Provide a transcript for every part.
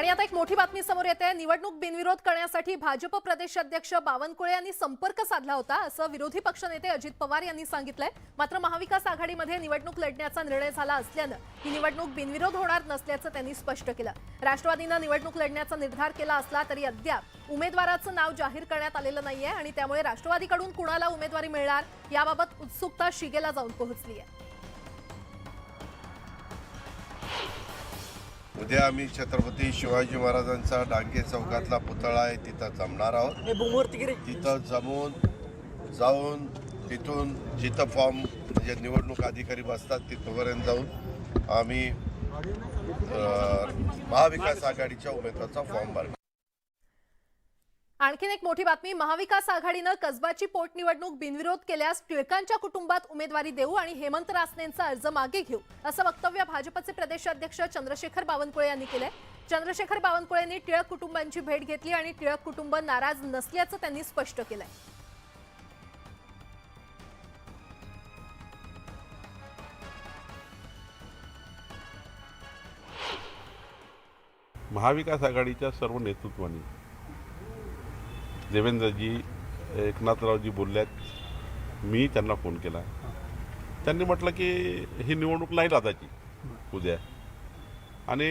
आणि आता एक मोठी बातमी समोर येते। निवडणूक बिनविरोध करण्यासाठी भाजप प्रदेश अध्यक्ष बावनकुळे यांनी संपर्क साधला होता असं विरोधी पक्षनेते अजित पवार यांनी सांगितलंय। मात्र महाविकास आघाडीमध्ये निवडणूक लढण्याचा निर्णय झाला असल्यानं ही निवडणूक बिनविरोध होणार नसल्याचं त्यांनी स्पष्ट केलं। राष्ट्रवादीने निवडणूक लढण्याचा निर्धार केला असला तरी अद्याप उमेदवाराचं नाव जाहीर करण्यात आलेलं नाहीये आणि त्यामुळे राष्ट्रवादीकडून कुणाला उमेदवारी मिळणार याबाबत उत्सुकता शिगेला जाऊन पोहोचली आहे। उद्या आम्ही छत्रपती शिवाजी महाराजांचा डांगे चौकातला पुतळा आहे तिथं जमणार आहोत। तिथं जाऊन तिथून जिथं फॉर्म म्हणजे निवडणूक अधिकारी बसतात तिथपर्यंत जाऊन आम्ही महाविकास आघाडीच्या उमेदवाराचा फॉर्म भरणार। आणखीन एक मोठी बातमी। महाविकास आघाडीने कसबाची पोटनिवडणूक बिनविरोध केल्यास टिळकांच्या कुटुंबात उमेदवारी देऊ आणि हेमंत रासनेंचा अर्ज मागे घेऊ असं वक्तव्य भाजपचे प्रदेशाध्यक्ष चंद्रशेखर बावनकुळे यांनी केलंय। चंद्रशेखर बावनकुळेंनी टिळक कुटुंबांची भेट घेतली आणि टिळक कुटुंब नाराज नसल्याचं त्यांनी स्पष्ट केलंय। महाविकास आघाडीच्या सर्व नेतृत्वाने देवेंद्रजी एकनाथरावजी बोलल्यात, मी त्यांना फोन केला। त्यांनी म्हटलं की ही निवडणूक नाही लादायची उद्या आणि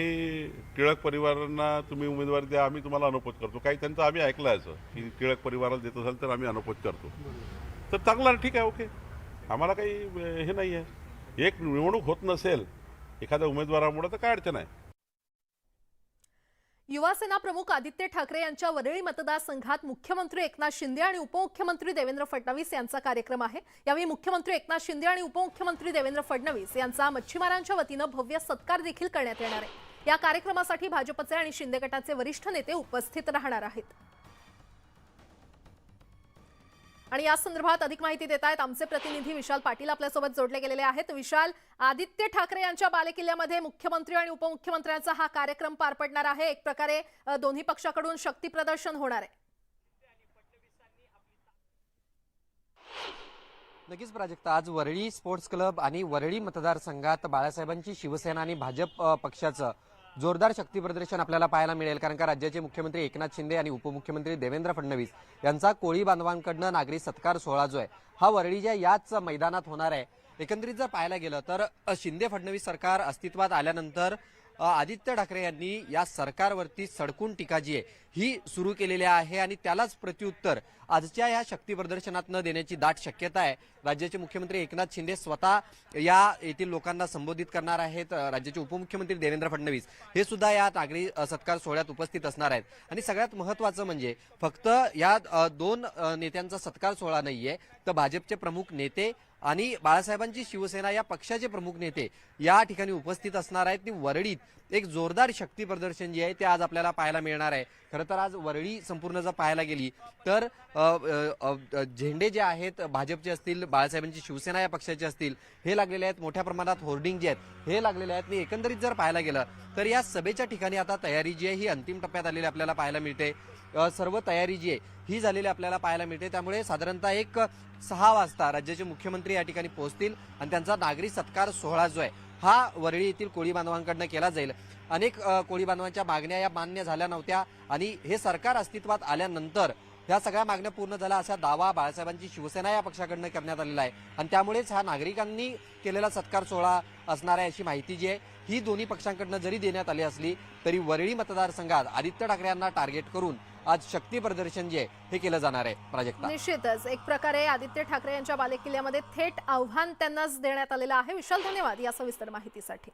टिळक परिवारांना तुम्ही उमेदवारी द्या, आम्ही तुम्हाला अनुपोत करतो। काही त्यांचं आम्ही ऐकलं असं की टिळक परिवाराला देत असाल तर आम्ही अनुपोत करतो। तर चांगलं, ठीक आहे, ओके, आम्हाला काही हे नाही आहे। एक निवडणूक होत नसेल एखाद्या उमेदवारामुळे तर काय अडचण आहे। युवासेना प्रमुख आदित्य ठाकरे यांच्या वरळी मतदारसंघात मुख्यमंत्री एकनाथ शिंदे आणि उपमुख्यमंत्री देवेंद्र फडणवीस यांचा कार्यक्रम आहे। यावेळी मुख्यमंत्री एकनाथ शिंदे आणि उपमुख्यमंत्री देवेंद्र फडणवीस यांचा मच्छीमारांच्या वतीने भव्य सत्कार देखील करण्यात येणार आहे। या कार्यक्रमासाठी भाजपचे आणि शिंदे गटाचे वरिष्ठ नेते उपस्थित राहणार आहेत। आणि या संदर्भात अधिक माहिती देत आहेत आमचे प्रतिनिधी विशाल पाटील आपल्यासोबत जोडले गेलेले आहेत। विशाल, आदित्य ठाकरे यांच्या बालेकिल्ल्यामध्ये मुख्यमंत्री आणि उपमुख्यमंत्र्यांचा हा कार्यक्रम पार पडणार आहे। एक प्रकारे दोन्ही पक्षाकडून शक्ती प्रदर्शन होणार आहे। नक्कीच प्राजक्ता, आज वरळी स्पोर्ट्स क्लब आणि वरळी मतदारसंघात बाळासाहेबांची शिवसेना आणि भाजप पक्षाचं जोरदार शक्ती प्रदर्शन आपल्याला पाहायला मिळेल। कारण का राज्याचे मुख्यमंत्री एकनाथ शिंदे आणि उपमुख्यमंत्री देवेंद्र फडणवीस यांचा कोळी बांधवांकडून नागरी सत्कार सोहळा जो आहे हा वरळीच्या याच मैदानात होणार आहे। एकंदरीत जर पाहायला गेलं तर शिंदे फडणवीस सरकार अस्तित्वात आल्यानंतर आदित्य ठाकरे यांनी या सरकारवरती सडकून टीका जी आहे ही सुरू केलेली आहे आणि त्यालाच प्रत्युत्तर आजच्या या शक्ती प्रदर्शनात न देण्याची दाट शक्यता आहे। राज्याचे मुख्यमंत्री एकनाथ शिंदे स्वतः या येथील लोकांना संबोधित करणार आहेत। राज्याचे उपमुख्यमंत्री देवेंद्र फडणवीस हे सुद्धा या नागरी सत्कार सोहळ्यात उपस्थित असणार आहेत। आणि सगळ्यात महत्त्वाचं म्हणजे फक्त या दोन नेत्यांचा सत्कार सोहळा नाहीये, तर भाजपचे प्रमुख नेते आणि बाळासाहेबांची शिवसेना या पक्षाचे प्रमुख नेते या ठिकाणी उपस्थित असणार आहेत। ती वरळीत एक जोरदार शक्ती प्रदर्शन जे आहे ते आज आपल्याला पाहायला मिळणार आहे। खरं तर आज वरळी संपूर्ण जर पाहायला गेली तर झेंडे जे आहेत भाजपचे असतील, बाळासाहेबांची शिवसेना या पक्षाचे असतील, हे लागलेले आहेत। मोठ्या प्रमाणात होर्डिंग जे आहेत हे लागलेले आहेत। आणि एकंदरीत जर पाहायला गेलं तर या सभेच्या ठिकाणी आता तयारी जी आहे ही अंतिम टप्प्यात आलेली आपल्याला पाहायला मिळते। सर्व तयारी जी आहे ही झालेली आपल्याला पाहायला मिळते। त्यामुळे साधारणतः एक 6 वाजता राज्याचे मुख्यमंत्री या ठिकाणी पोहोचतील आणि त्यांचा नागरी सत्कार सोहळा जो आहे हा वरळी येथील कोळी बांधवांकडून केला जाईल। अनेक कोळी बांधवांच्या मागण्या या मान्य झाल्या नव्हत्या आणि हे सरकार अस्तित्वात आल्यानंतर या सगळ्या मागण्या पूर्ण झाल्या असा दावा बाळासाहेबांची शिवसेना या पक्षाकडून करण्यात आलेला आहे आणि त्यामुळेच हा नागरिकांनी केलेला सत्कार सोहळा असणार आहे अशी माहिती जी आहे ही दोन्ही पक्षांकडून जरी देण्यात आली असली तरी वरळी मतदारसंघात आदित्य ठाकरे यांना टार्गेट करून आज शक्ती प्रदर्शन जे हे केलं जाणार आहे। प्राजक्ता, निश्चितच एक प्रकारे आदित्य ठाकरे यांच्या बालेकिल्ल्यामध्ये थेट आव्हान त्यांनाच देण्यात आलेलं आहे। विशाल, धन्यवाद या सविस्तर माहितीसाठी।